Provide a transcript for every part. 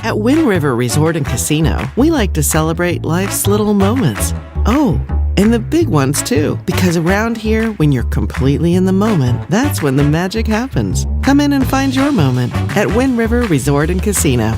At Wind River Resort and Casino, we like to celebrate life's little moments. Oh, and the big ones too. Because around here, when you're completely in the moment, that's when the magic happens. Come in and find your moment at Wind River Resort and Casino.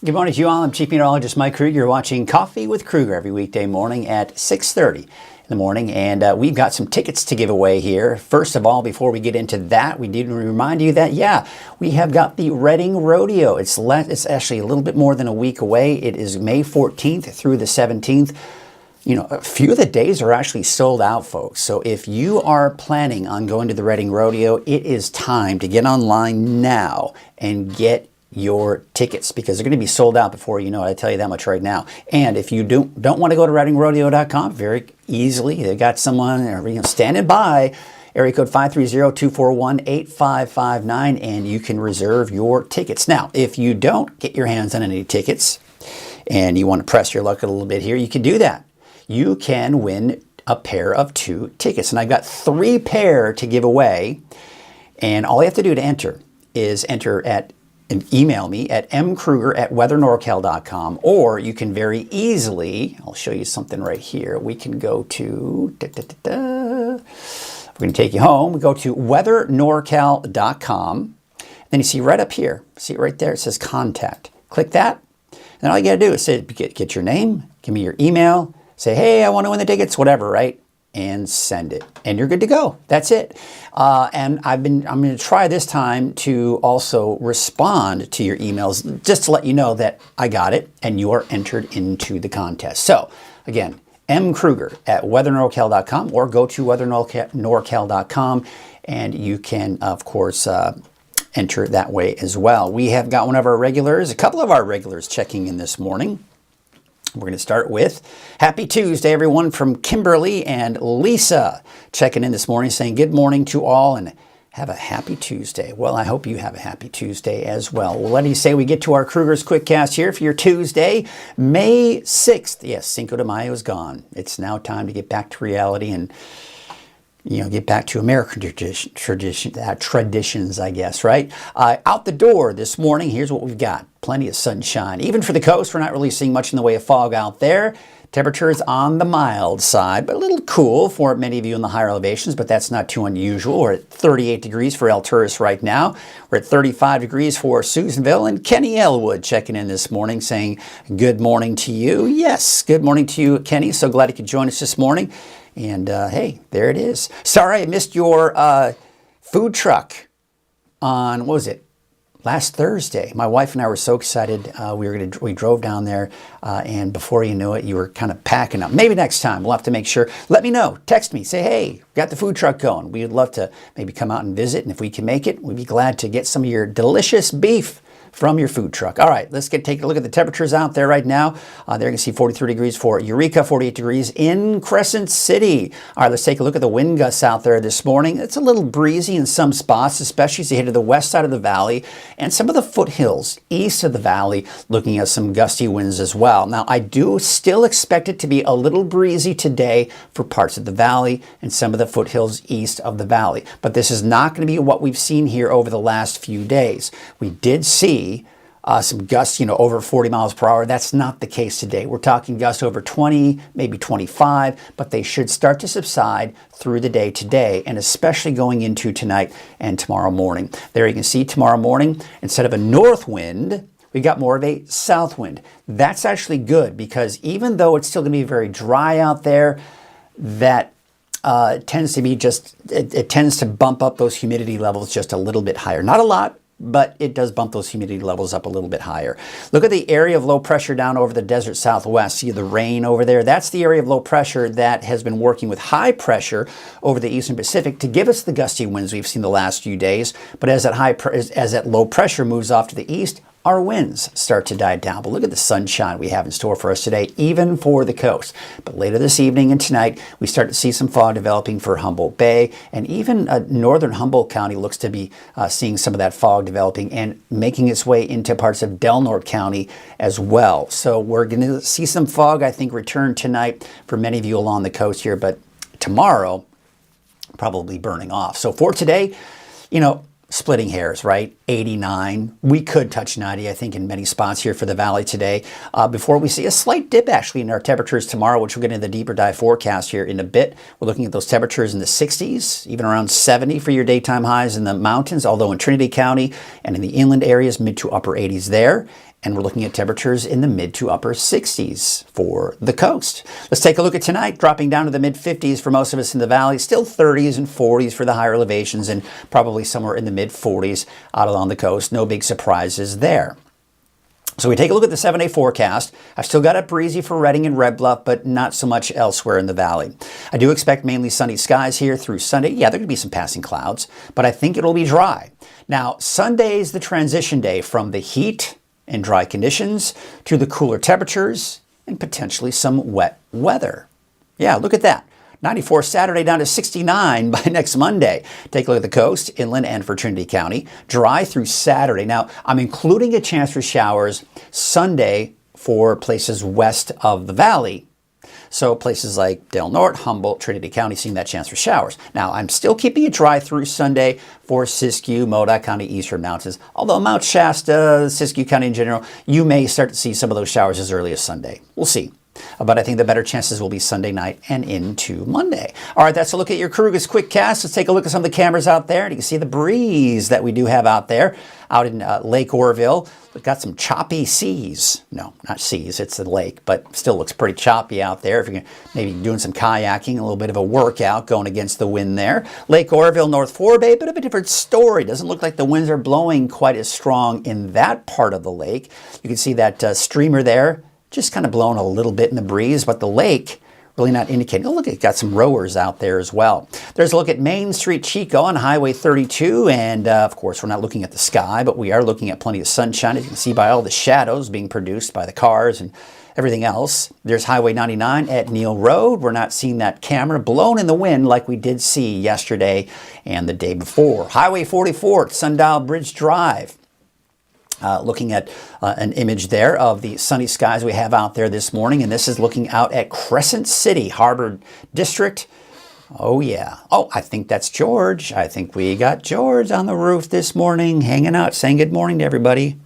Good morning to you all. I'm Chief Meteorologist Mike Krueger. You're watching Coffee with Krueger every weekday morning at 6:30 in the morning. And we've got some tickets to give away here. First of all, before we get into that, we did remind you that, we have got the Reading Rodeo. It's actually a little bit more than a week away. It is May 14th through the 17th. You know, a few of the days are actually sold out, folks. So if you are planning on going to the Reading Rodeo, it is time to get online now and get your tickets, because they're going to be sold out before you know it. I tell you that much right now. And if you don't want to go to readingrodeo.com, very easily, they got someone standing by, area code 530-241-8559, and you can reserve your tickets. Now, if you don't get your hands on any tickets and you want to press your luck a little bit here, you can do that. You can win a pair of 2 tickets, and I've got 3 pair to give away. And all you have to do to enter is email me at mkrueger@weathernorcal.com, or you can very easily, I'll show you something right here. We can go to, we're going to take you home. We go to weathernorcal.com. Then you see right up here, see it right there, it says contact. Click that. Then all you got to do is say, get your name, give me your email, say, hey, I want to win the tickets, whatever, right? And send it, and you're good to go. That's it. And I'm going to try this time to also respond to your emails, just to let you know that I got it and you are entered into the contest. So again, mkrueger@weathernorcal.com, or go to weathernorcal.com, and you can, of course, enter that way as well. We have got one of our regulars, a couple of our regulars checking in this morning. We're going to start with Happy Tuesday, everyone, from Kimberly and Lisa checking in this morning, saying good morning to all and have a happy Tuesday. Well, I hope you have a happy Tuesday as well. Well, let me say we get to our Krueger's Quickcast here for your Tuesday, May 6th. Yes, Cinco de Mayo is gone. It's now time to get back to reality and get back to American traditions, I guess, right? Out the door this morning, here's what we've got. Plenty of sunshine. Even for the coast, we're not really seeing much in the way of fog out there. Temperatures on the mild side, but a little cool for many of you in the higher elevations, but that's not too unusual. We're at 38 degrees for Alturas right now. We're at 35 degrees for Susanville, and Kenny Elwood checking in this morning saying good morning to you. Yes, good morning to you, Kenny. So glad you could join us this morning. And hey, there it is. Sorry I missed your food truck on, what was it, last Thursday. My wife and I were so excited. We drove down there, and before you know it, you were kind of packing up. Maybe next time we'll have to make sure. Let me know. Text me. Say, hey, got the food truck going. We'd love to maybe come out and visit, and if we can make it, we'd be glad to get some of your delicious beef from your food truck. All right, let's take a look at the temperatures out there right now. There you can see 43 degrees for Eureka, 48 degrees in Crescent City. All right, let's take a look at the wind gusts out there this morning. It's a little breezy in some spots, especially as you head to the west side of the valley and some of the foothills east of the valley, looking at some gusty winds as well. Now, I do still expect it to be a little breezy today for parts of the valley and some of the foothills east of the valley. But this is not going to be what we've seen here over the last few days. We did see some gusts, over 40 miles per hour. That's not the case today. We're talking gusts over 20, maybe 25, but they should start to subside through the day today, and especially going into tonight and tomorrow morning. There you can see tomorrow morning, instead of a north wind, we got more of a south wind. That's actually good, because even though it's still going to be very dry out there, that tends to be it tends to bump up those humidity levels just a little bit higher. Not a lot, but it does bump those humidity levels up a little bit higher. Look at the area of low pressure down over the desert southwest. See the rain over there? That's the area of low pressure that has been working with high pressure over the eastern Pacific to give us the gusty winds we've seen the last few days. But as that low pressure moves off to the east, our winds start to die down. But look at the sunshine we have in store for us today, even for the coast. But later this evening and tonight, we start to see some fog developing for Humboldt Bay, and even northern Humboldt County looks to be seeing some of that fog developing and making its way into parts of Del Norte County as well. So we're going to see some fog, I think, return tonight for many of you along the coast here, but tomorrow, probably burning off. So for today, splitting hairs, right? 89. We could touch 90, I think, in many spots here for the valley today. Before we see a slight dip, actually, in our temperatures tomorrow, which we'll get into the deeper dive forecast here in a bit. We're looking at those temperatures in the 60s, even around 70 for your daytime highs in the mountains, although in Trinity County and in the inland areas, mid to upper 80s there. And we're looking at temperatures in the mid to upper 60s for the coast. Let's take a look at tonight, dropping down to the mid 50s for most of us in the valley, still 30s and 40s for the higher elevations, and probably somewhere in the mid 40s out along the coast. No big surprises there. So we take a look at the 7-day forecast. I've still got it breezy for Redding and Red Bluff, but not so much elsewhere in the valley. I do expect mainly sunny skies here through Sunday. Yeah, there could be some passing clouds, but I think it'll be dry. Now, Sunday is the transition day from the heat and dry conditions to the cooler temperatures and potentially some wet weather. Yeah, look at that. 94 Saturday down to 69 by next Monday. Take a look at the coast, inland, and for Trinity County. Dry through Saturday. Now, I'm including a chance for showers Sunday for places west of the valley. So places like Del Norte, Humboldt, Trinity County, seeing that chance for showers. Now, I'm still keeping it dry through Sunday for Siskiyou, Modoc County, Eastern Mountains. Although Mount Shasta, Siskiyou County in general, you may start to see some of those showers as early as Sunday. We'll see. But I think the better chances will be Sunday night and into Monday. All right, that's a look at your Krueger's quick cast. Let's take a look at some of the cameras out there. And you can see the breeze that we do have out there, out in Lake Oroville. We've got some choppy seas. No, not seas, it's a lake, but still looks pretty choppy out there. If you're maybe doing some kayaking, a little bit of a workout going against the wind there. Lake Oroville, North Forebay, bit of a different story. Doesn't look like the winds are blowing quite as strong in that part of the lake. You can see that streamer there, just kind of blowing a little bit in the breeze, but the lake really not indicating. Oh, look, it got some rowers out there as well. There's a look at Main Street, Chico on Highway 32, and of course, we're not looking at the sky, but we are looking at plenty of sunshine, as you can see by all the shadows being produced by the cars and everything else. There's Highway 99 at Neal Road. We're not seeing that camera blown in the wind like we did see yesterday and the day before. Highway 44 at Sundial Bridge Drive. Looking at an image there of the sunny skies we have out there this morning, and this is looking out at Crescent City, Harbor District. Oh yeah. Oh, I think that's George. I think we got George on the roof this morning, hanging out, saying good morning to everybody.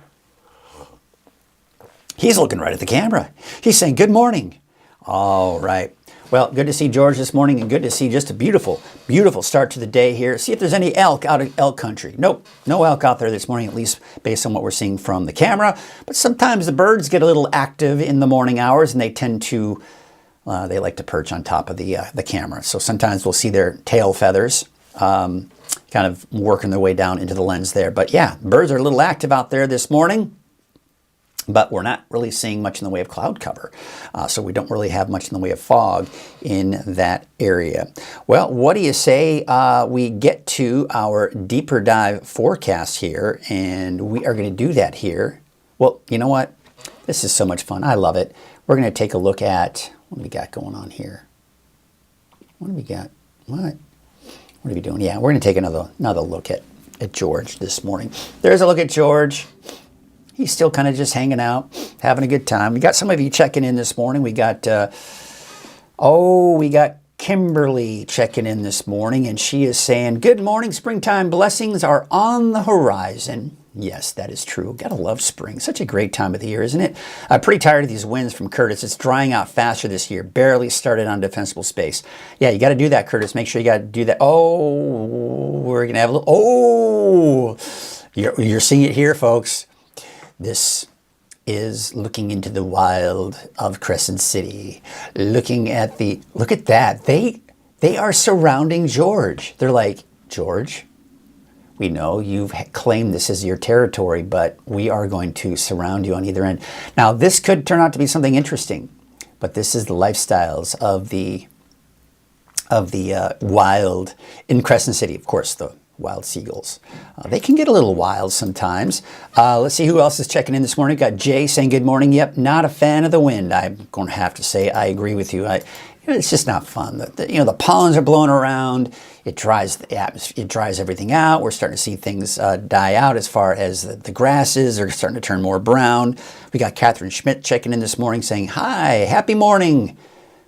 He's looking right at the camera. He's saying good morning. All right. Well, good to see George this morning, and good to see just a beautiful, beautiful start to the day here. See if there's any elk out of elk country. Nope, no elk out there this morning, at least based on what we're seeing from the camera. But sometimes the birds get a little active in the morning hours, and they tend to, they like to perch on top of the camera. So sometimes we'll see their tail feathers kind of working their way down into the lens there. But yeah, birds are a little active out there this morning. But we're not really seeing much in the way of cloud cover. So we don't really have much in the way of fog in that area. Well, what do you say we get to our deeper dive forecast here, and we are going to do that here. Well, you know what? This is so much fun. I love it. We're going to take a look at, what do we got going on here? What do we got? What are we doing? Yeah, we're going to take another look at George this morning. There's a look at George. He's still kind of just hanging out, having a good time. We got some of you checking in this morning. We got, we got Kimberly checking in this morning, and she is saying, good morning, springtime blessings are on the horizon. Yes, that is true. Gotta love spring. Such a great time of the year, isn't it? I'm pretty tired of these winds from Curtis. It's drying out faster this year. Barely started on defensible space. Yeah, you got to do that, Curtis. Make sure you got to do that. Oh, we're going to have a little, you're seeing it here, folks. This is looking into the wild of Crescent City. Looking at look at that. They are surrounding George. They're like, George, we know you've claimed this as your territory, but we are going to surround you on either end. Now, this could turn out to be something interesting, but this is the lifestyles of the wild in Crescent City. Of course, the wild seagulls. They can get a little wild sometimes. Let's see who else is checking in this morning. Got Jay saying good morning. Yep, not a fan of the wind. I'm going to have to say I agree with you. It's just not fun. The pollens are blowing around. It dries the atmosphere. It dries everything out. We're starting to see things die out as far as the grasses are starting to turn more brown. We got Catherine Schmidt checking in this morning saying, hi, happy morning,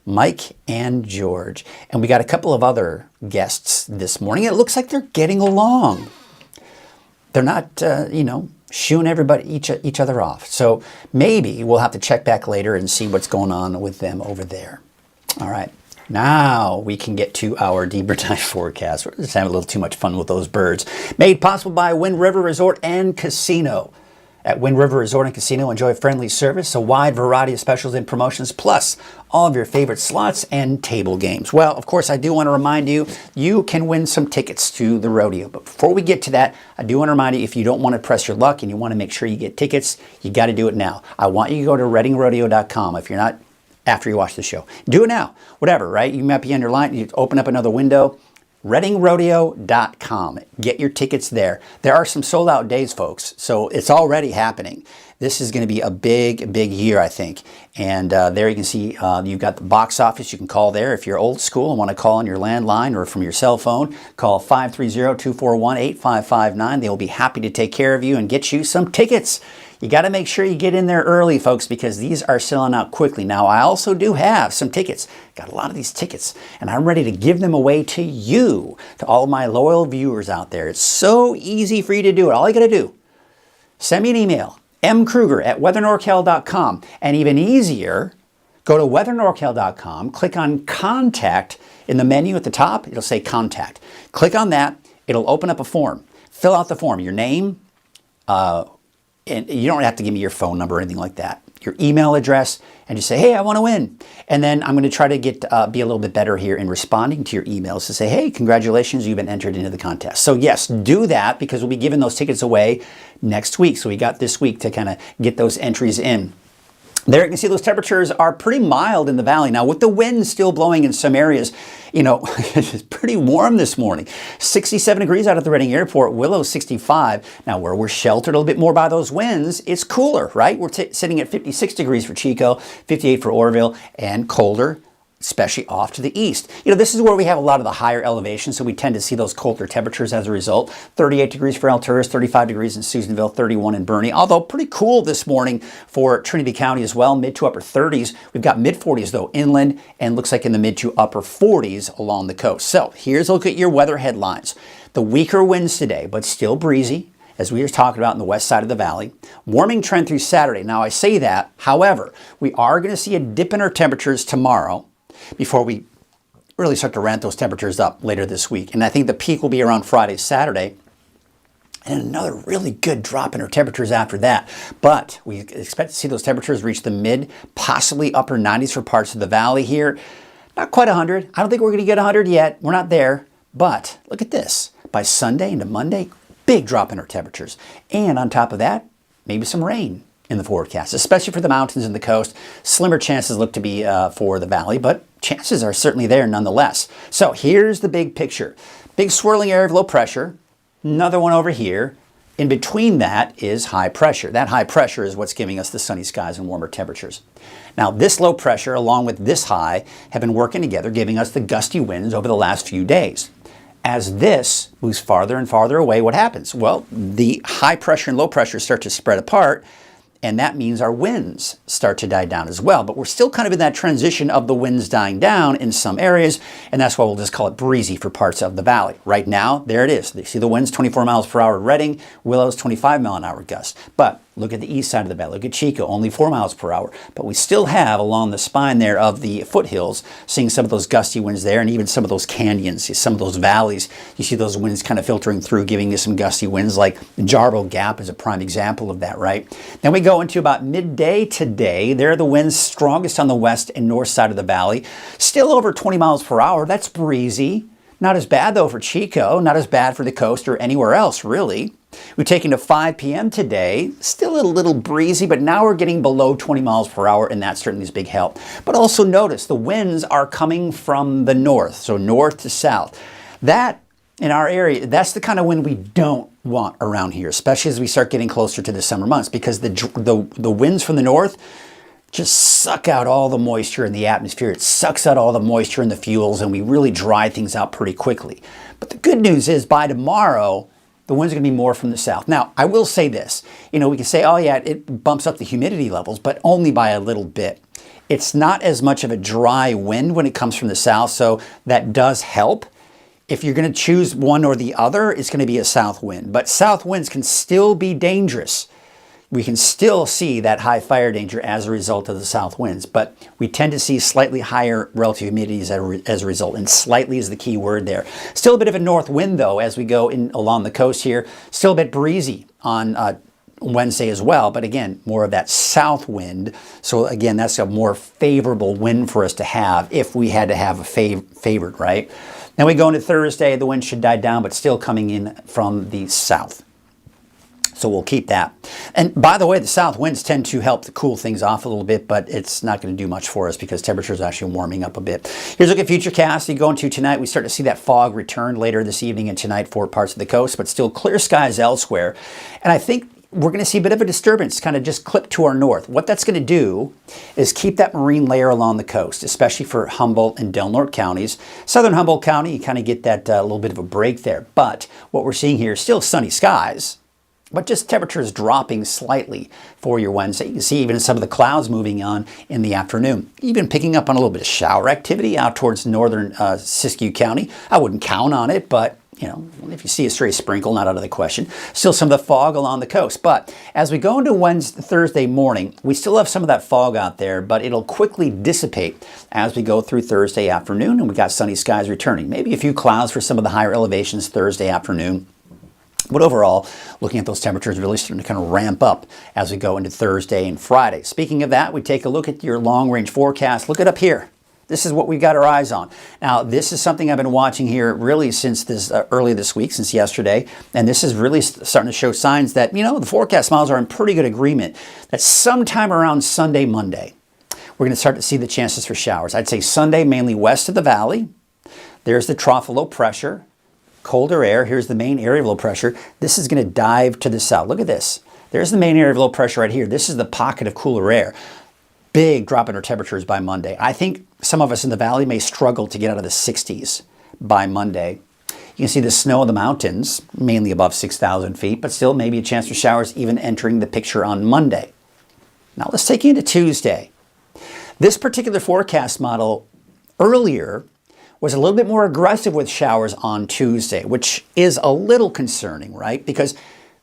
Mike and George. And we got a couple of other guests this morning. It looks like they're getting along. they're not, shooing each other off. So maybe we'll have to check back later and see what's going on with them over there. All right. Now we can get to our deeper dive forecast. We're just having a little too much fun with those birds. Made possible by Wind River Resort and Casino. At Wind River Resort and Casino, enjoy friendly service, a wide variety of specials and promotions, plus all of your favorite slots and table games. Well, of course, I do want to remind you, you can win some tickets to the rodeo. But before we get to that, I do want to remind you, if you don't want to press your luck and you want to make sure you get tickets, you got to do it now. I want you to go to readingrodeo.com if you're not, after you watch the show. Do it now. Whatever, right? You might be on your line, you open up another window. readingrodeo.com. Get your tickets there. There are some sold out days, folks, so it's already happening. This is going to be a big year, I think. And there you can see you've got the box office. You can call there. If you're old school and want to call on your landline or from your cell phone, call 530-241-8559. They'll be happy to take care of you and get you some tickets. You got to make sure you get in there early, folks, because these are selling out quickly. Now, I also do have some tickets. Got a lot of these tickets, and I'm ready to give them away to you, to all of my loyal viewers out there. It's so easy for you to do it. All you got to do, send me an email, mkrueger@weathernorcal.com. And even easier, go to weathernorcal.com, click on Contact in the menu at the top. It'll say Contact. Click on that. It'll open up a form. Fill out the form, your name, and you don't have to give me your phone number or anything like that. Your email address, and just say, hey, I want to win. And then I'm going to try to be a little bit better here in responding to your emails to say, hey, congratulations, you've been entered into the contest. So yes, do that, because we'll be giving those tickets away next week. So we got this week to kind of get those entries in. There you can see those temperatures are pretty mild in the valley. Now, with the wind still blowing in some areas, it's pretty warm this morning. 67 degrees out at the Reading Airport, Willow 65. Now, where we're sheltered a little bit more by those winds, it's cooler, right? We're sitting at 56 degrees for Chico, 58 for Oroville, and colder, especially off to the east. This is where we have a lot of the higher elevations, so we tend to see those colder temperatures as a result. 38 degrees for Alturas, 35 degrees in Susanville, 31 in Boerne. Although pretty cool this morning for Trinity County as well, mid to upper 30s. We've got mid 40s though inland, and looks like in the mid to upper 40s along the coast. So here's a look at your weather headlines. The weaker winds today, but still breezy, as we were talking about in the west side of the valley. Warming trend through Saturday. Now I say that, however, we are going to see a dip in our temperatures tomorrow, before we really start to ramp those temperatures up later this week. And I think the peak will be around Friday, Saturday, and another really good drop in our temperatures after that. But we expect to see those temperatures reach the mid, possibly upper 90s for parts of the valley here. Not quite 100. I don't think we're going to get 100 yet. We're not there. But look at this. By Sunday into Monday, big drop in our temperatures. And on top of that, maybe some rain in the forecast, especially for the mountains and the coast. Slimmer chances look to be for the valley, but chances are certainly there nonetheless. So here's the big picture. Big swirling area of low pressure, another one over here. In between that is high pressure. That high pressure is what's giving us the sunny skies and warmer temperatures. Now, this low pressure along with this high have been working together, giving us the gusty winds over the last few days. As this moves farther and farther away, what happens? Well, the high pressure and low pressure start to spread apart, and that means our winds start to die down as well. But we're still kind of in that transition of the winds dying down in some areas, and that's why we'll just call it breezy for parts of the valley. Right now, there it is. You see the winds 24 miles per hour at Reading, Willows 25 mile an hour gusts. But look at the east side of the valley. Look at Chico, only 4 miles per hour. But we still have along the spine there of the foothills, seeing some of those gusty winds there, and even some of those canyons, some of those valleys. You see those winds kind of filtering through, giving you some gusty winds, like Jarbo Gap is a prime example of that, right? Then we go into about midday today. There are the winds strongest on the west and north side of the valley. Still over 20 miles per hour. That's breezy. Not as bad though for Chico, not as bad for the coast or anywhere else really. We've taken to 5 p.m. today, still a little breezy, but now we're getting below 20 miles per hour, and that certainly is a big help. But also notice the winds are coming from the north, so north to south. That, in our area, that's the kind of wind we don't want around here, especially as we start getting closer to the summer months, because the winds from the north just suck out all the moisture in the atmosphere. It sucks out all the moisture in the fuels, and we really dry things out pretty quickly. But the good news is by tomorrow, the winds are going to be more from the south. Now, I will say this. We can say, oh yeah, it bumps up the humidity levels, but only by a little bit. It's not as much of a dry wind when it comes from the south, so that does help. if you're going to choose one or the other, it's going to be a south wind. But south winds can still be dangerous. We can still see that high fire danger as a result of the south winds, but we tend to see slightly higher relative humidities as a result, and slightly is the key word there. Still a bit of a north wind, though, as we go in along the coast here. Still a bit breezy on Wednesday as well, but again, more of that south wind. So again, that's a more favorable wind for us to have if we had to have a favorite, right? Then we go into Thursday, the wind should die down, but still coming in from the south. So we'll keep that. And by the way, the south winds tend to help to cool things off a little bit, but it's not going to do much for us because temperatures are actually warming up a bit. Here's a look at futurecast. You go into tonight, we start to see that fog return later this evening and tonight for parts of the coast, but still clear skies elsewhere. And I think we're going to see a bit of a disturbance kind of just clip to our north. What that's going to do is keep that marine layer along the coast, especially for Humboldt and Del Norte counties. Southern Humboldt County, you kind of get that little bit of a break there. But what we're seeing here is still sunny skies, but just temperatures dropping slightly for your Wednesday. You can see even some of the clouds moving on in the afternoon. Even picking up on a little bit of shower activity out towards northern Siskiyou County. I wouldn't count on it, but you know, if you see a stray sprinkle, not out of the question. Still some of the fog along the coast. But as we go into Thursday morning, we still have some of that fog out there, but it'll quickly dissipate as we go through Thursday afternoon, and we got sunny skies returning. Maybe a few clouds for some of the higher elevations Thursday afternoon. But overall, looking at those temperatures really starting to kind of ramp up as we go into Thursday and Friday. Speaking of that, we take a look at your long-range forecast. Look it up here. This is what we've got our eyes on. Now, this is something I've been watching here really since this early this week, since yesterday. And this is really starting to show signs that, you know, the forecast models are in pretty good agreement that sometime around Sunday, Monday, we're going to start to see the chances for showers. I'd say Sunday, mainly west of the valley. There's the trough of low pressure. Colder air, here's the main area of low pressure. This is going to dive to the south. Look at this. There's the main area of low pressure right here. This is the pocket of cooler air. Big drop in our temperatures by Monday. I think some of us in the valley may struggle to get out of the 60s by Monday. You can see the snow in the mountains, mainly above 6,000 feet, but still maybe a chance for showers even entering the picture on Monday. Now let's take you into Tuesday. This particular forecast model earlier was a little bit more aggressive with showers on Tuesday, which is a little concerning, right? Because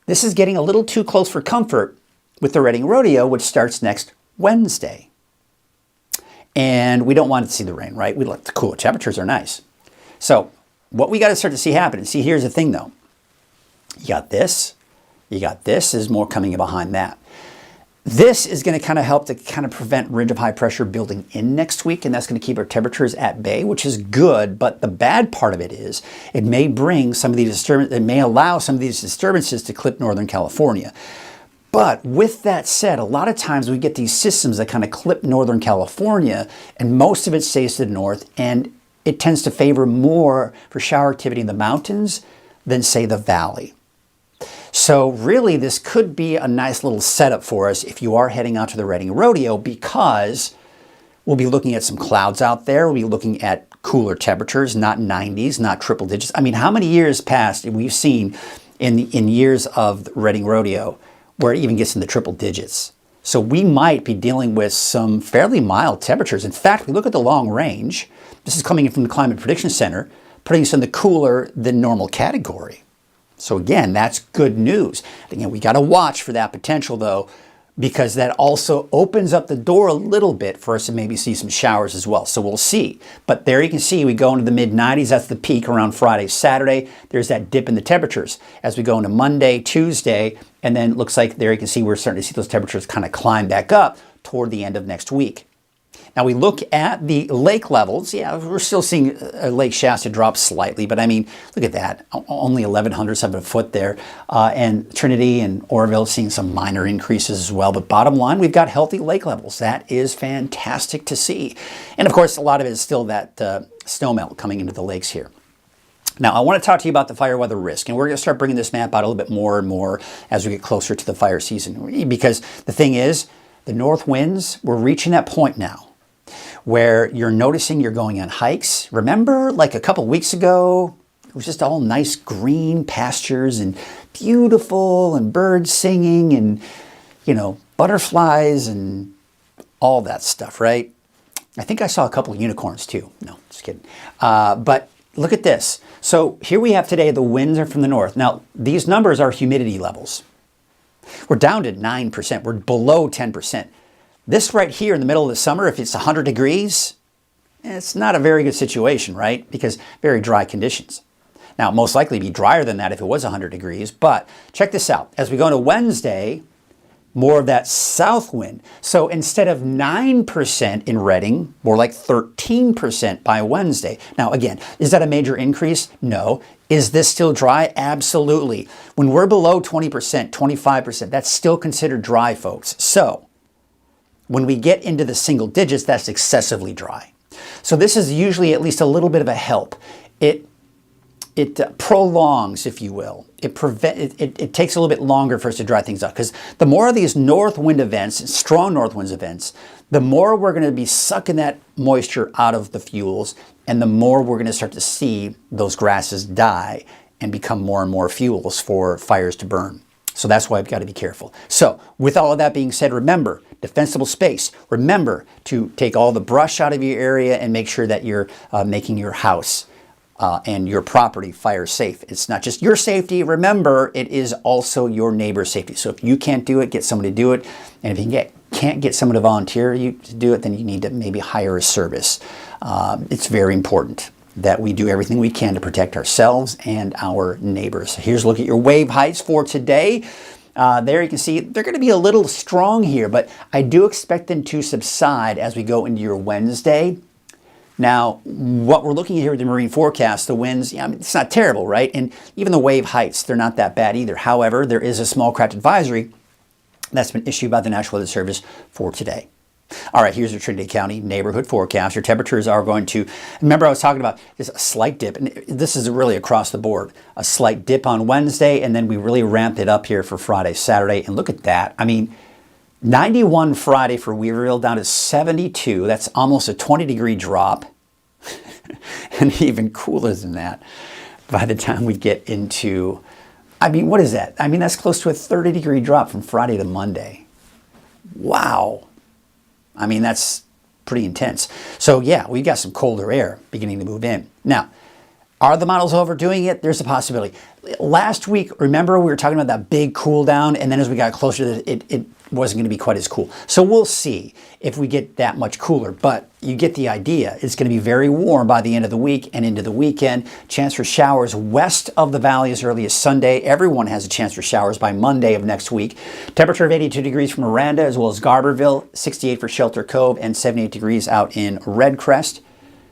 this is getting a little too close for comfort with the Reading Rodeo, which starts next Wednesday. And we don't want to see the rain, right? We like the cool temperatures are nice. So what we got to start to see happen, see, here's the thing though. You got this, is more coming in behind that. This is going to kind of help to kind of prevent ridge of high pressure building in next week, and that's going to keep our temperatures at bay, which is good. But the bad part of it is it may bring some of these disturbances, it may allow some of these disturbances to clip Northern California. But with that said, a lot of times we get these systems that kind of clip Northern California, and most of it stays to the north, and it tends to favor more for shower activity in the mountains than, say, the valley. So really, this could be a nice little setup for us if you are heading out to the Reading Rodeo, because we'll be looking at some clouds out there. We'll be looking at cooler temperatures, not 90s, not triple digits. I mean, how many years past we've seen in years of the Reading Rodeo where it even gets in the triple digits? So we might be dealing with some fairly mild temperatures. In fact, we look at the long range. This is coming in from the Climate Prediction Center, putting us in the cooler than normal category. So again, that's good news. Again, we got to watch for that potential though, because that also opens up the door a little bit for us to maybe see some showers as well. So we'll see. But there you can see we go into the mid 90s. That's the peak around Friday, Saturday. There's that dip in the temperatures as we go into Monday, Tuesday, and then it looks like there you can see we're starting to see those temperatures kind of climb back up toward the end of next week. Now we look at the lake levels. Yeah, we're still seeing Lake Shasta drop slightly, but I mean, look at that. Only 1,100 of a foot there. And Trinity and Oroville seeing some minor increases as well. But bottom line, we've got healthy lake levels. That is fantastic to see. And of course, a lot of it is still that snowmelt coming into the lakes here. Now, I want to talk to you about the fire weather risk, and we're going to start bringing this map out a little bit more and more as we get closer to the fire season. Because the thing is, the north winds, we're reaching that point now where you're noticing you're going on hikes. Remember, like a couple weeks ago, it was just all nice green pastures and beautiful and birds singing and, you know, butterflies and all that stuff, right? I think I saw a couple of unicorns too. No, just kidding. But look at this. So here we have today, the winds are from the north. Now, these numbers are humidity levels. We're down to 9%. We're below 10%. This right here in the middle of the summer, if it's 100 degrees, it's not a very good situation, right? Because very dry conditions. Now, most likely be drier than that if it was 100 degrees. But check this out. As we go into Wednesday, more of that south wind. So instead of 9% in Reading, more like 13% by Wednesday. Now, again, is that a major increase? No. Is this still dry? Absolutely. When we're below 20%, 25%, that's still considered dry, folks. So when we get into the single digits, that's excessively dry. So this is usually at least a little bit of a help. It prolongs, if you will. It takes a little bit longer for us to dry things out, because the more of these north wind events, strong north winds events, the more we're going to be sucking that moisture out of the fuels, and the more we're going to start to see those grasses die and become more and more fuels for fires to burn. So that's why I've got to be careful. So with all of that being said, remember, defensible space. Remember to take all the brush out of your area and make sure that you're making your house and your property fire safe. It's not just your safety. Remember, it is also your neighbor's safety. So if you can't do it, get somebody to do it. And if you can't get someone to volunteer you to do it, then you need to maybe hire a service. It's very important that we do everything we can to protect ourselves and our neighbors. Here's a look at your wave heights for today. There you can see they're going to be a little strong here, but I do expect them to subside as we go into your Wednesday. Now, what we're looking at here with the marine forecast, the winds, it's not terrible, right? And even the wave heights, they're not that bad either. However, there is a small craft advisory that's been issued by the National Weather Service for today. All right, here's your Trinity County neighborhood forecast. Your temperatures are going to, remember I was talking about this a slight dip, and this is really across the board. A slight dip on Wednesday, and then we really ramped it up here for Friday, Saturday, and look at that. I mean, 91 Friday for Weaverville down to 72. That's almost a 20-degree drop. And even cooler than that by the time we get into, I mean, what is that? I mean, that's close to a 30-degree drop from Friday to Monday. Wow. I mean, that's pretty intense. So yeah, we've got some colder air beginning to move in. Now, are the models overdoing it? There's a possibility. Last week, remember we were talking about that big cool down, and then as we got closer to it wasn't going to be quite as cool. So we'll see if we get that much cooler, but you get the idea. It's going to be very warm by the end of the week and into the weekend. Chance for showers west of the valley as early as Sunday. Everyone has a chance for showers by Monday of next week. Temperature of 82 degrees from Miranda as well as Garberville, 68 for Shelter Cove, and 78 degrees out in Red Crest.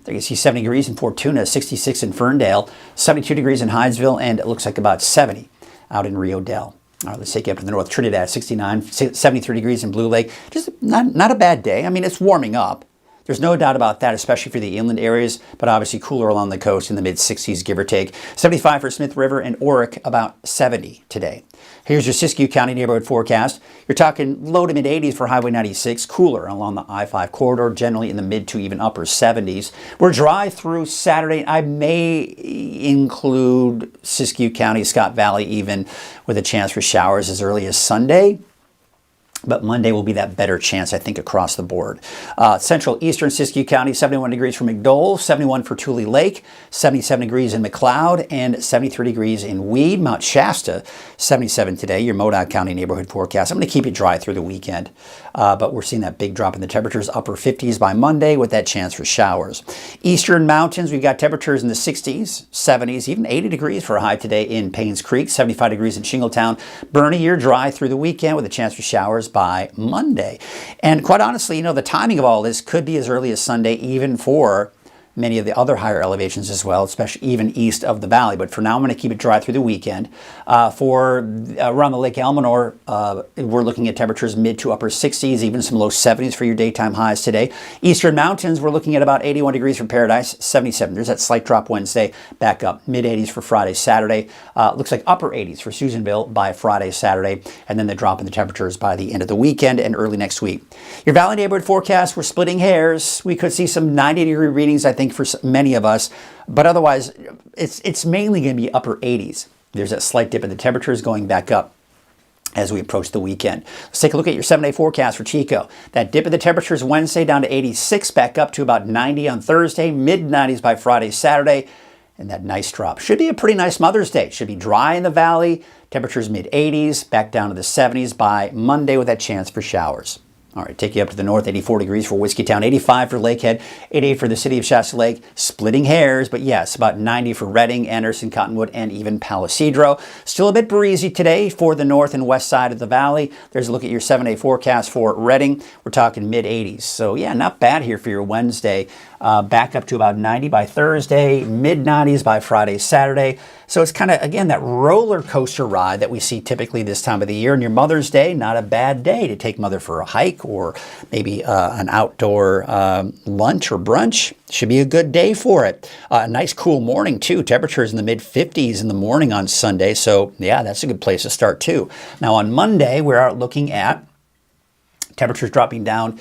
There you can see 70 degrees in Fortuna, 66 in Ferndale, 72 degrees in Hydesville, and it looks like about 70 out in Rio Dell. All right, let's take you up to the north. Trinidad, 69, 73 degrees in Blue Lake. Just not a bad day. I mean, it's warming up. There's no doubt about that, especially for the inland areas, but obviously cooler along the coast in the mid-60s, give or take. 75 for Smith River and Oric, about 70 today. Here's your Siskiyou County neighborhood forecast. You're talking low to mid-80s for Highway 96, cooler along the I-5 corridor, generally in the mid to even upper 70s. We're dry through Saturday. I may include Siskiyou County, Scott Valley, even with a chance for showers as early as Sunday. But Monday will be that better chance, I think, across the board. Central Eastern Siskiyou County, 71 degrees for McDowell, 71 for Tule Lake, 77 degrees in McLeod, and 73 degrees in Weed. Mount Shasta, 77 today, your Modoc County neighborhood forecast. I'm going to keep it dry through the weekend, but we're seeing that big drop in the temperatures, upper 50s by Monday with that chance for showers. Eastern Mountains, we've got temperatures in the 60s, 70s, even 80 degrees for a high today in Paynes Creek, 75 degrees in Shingletown. Bernie, you're dry through the weekend with a chance for showers by Monday. And quite honestly, the timing of all this could be as early as Sunday, even for many of the other higher elevations as well, especially even east of the valley. But for now, I'm going to keep it dry through the weekend. For around the Lake Elminor, we're looking at temperatures mid to upper 60s, even some low 70s for your daytime highs today. Eastern Mountains, we're looking at about 81 degrees for Paradise, 77. There's that slight drop Wednesday, back up mid 80s for Friday, Saturday. Looks like upper 80s for Susanville by Friday, Saturday, and then the drop in the temperatures by the end of the weekend and early next week. Your Valley neighborhood forecast, we're splitting hairs. We could see some 90-degree readings, I think, for many of us, but otherwise it's mainly going to be upper 80s. There's that slight dip in the temperatures going back up as we approach the weekend. Let's take a look at your 7-day forecast for Chico. That dip in the temperatures Wednesday down to 86, back up to about 90 on Thursday, mid-90s by Friday, Saturday, and that nice drop. Should be a pretty nice Mother's Day. Should be dry in the valley. Temperatures mid-80s, back down to the 70s by Monday with that chance for showers. All right, take you up to the north, 84 degrees for Whiskeytown, 85 for Lakehead, 88 for the city of Shasta Lake, splitting hairs, but yes, about 90 for Redding, Anderson, Cottonwood, and even Palisadro. Still a bit breezy today for the north and west side of the valley. There's a look at your 7-day forecast for Redding. We're talking mid-80s. So yeah, not bad here for your Wednesday. Back up to about 90 by Thursday, mid-90s by Friday, Saturday. So it's kind of, again, that roller coaster ride that we see typically this time of the year. And your Mother's Day, not a bad day to take Mother for a hike or maybe an outdoor lunch or brunch. Should be a good day for it. Nice cool morning too. Temperatures in the mid-50s in the morning on Sunday. So yeah, that's a good place to start too. Now on Monday, we're out looking at temperatures dropping down.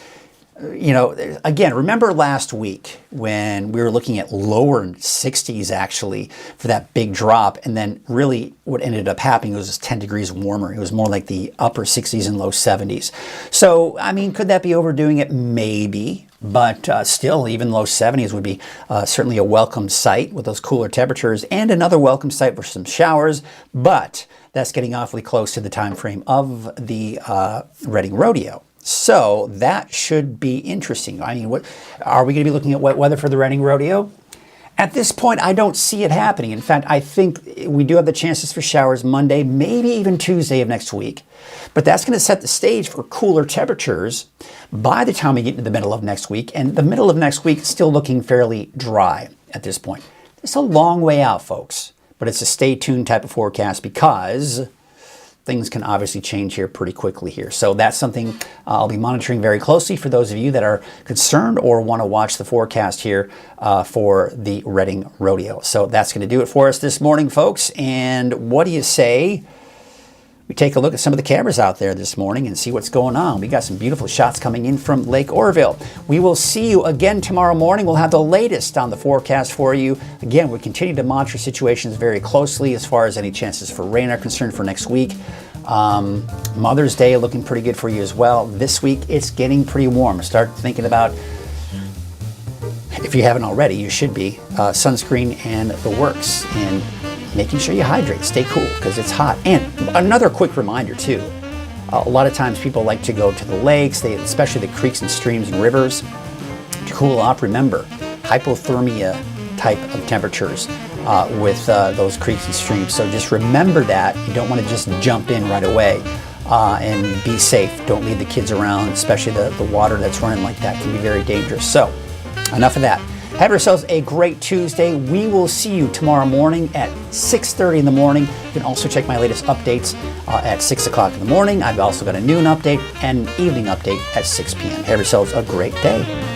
You know, again, remember last week when we were looking at lower 60s actually for that big drop, and then really what ended up happening was just 10 degrees warmer. It was more like the upper 60s and low 70s. So, I mean, could that be overdoing it? Maybe, but still, even low 70s would be certainly a welcome sight with those cooler temperatures, and another welcome sight for some showers, but that's getting awfully close to the time frame of the Redding Rodeo. So that should be interesting. I mean, what are we going to be looking at wet weather for the Redding Rodeo? At this point, I don't see it happening. In fact, I think we do have the chances for showers Monday, maybe even Tuesday of next week. But that's going to set the stage for cooler temperatures by the time we get into the middle of next week. And the middle of next week is still looking fairly dry at this point. It's a long way out, folks. But it's a stay tuned type of forecast because things can obviously change here pretty quickly here. So that's something I'll be monitoring very closely for those of you that are concerned or want to watch the forecast here for the Redding Rodeo. So that's going to do it for us this morning, folks. And what do you say we take a look at some of the cameras out there this morning and see what's going on? We got some beautiful shots coming in from Lake Oroville. We will see you again tomorrow morning. We'll have the latest on the forecast for you. Again, we continue to monitor situations very closely as far as any chances for rain are concerned for next week. Mother's Day looking pretty good for you as well. This week, it's getting pretty warm. Start thinking about, if you haven't already, you should be, sunscreen and the works. And making sure you hydrate, stay cool, because it's hot. And another quick reminder too, a lot of times people like to go to the lakes, especially the creeks and streams and rivers, to cool off. Remember, hypothermia type of temperatures with those creeks and streams. So just remember that. You don't want to just jump in right away and be safe. Don't leave the kids around, especially the water that's running like that can be very dangerous. So enough of that. Have yourselves a great Tuesday. We will see you tomorrow morning at 6:30 in the morning. You can also check my latest updates at 6 o'clock in the morning. I've also got a noon update and evening update at 6 p.m. Have yourselves a great day.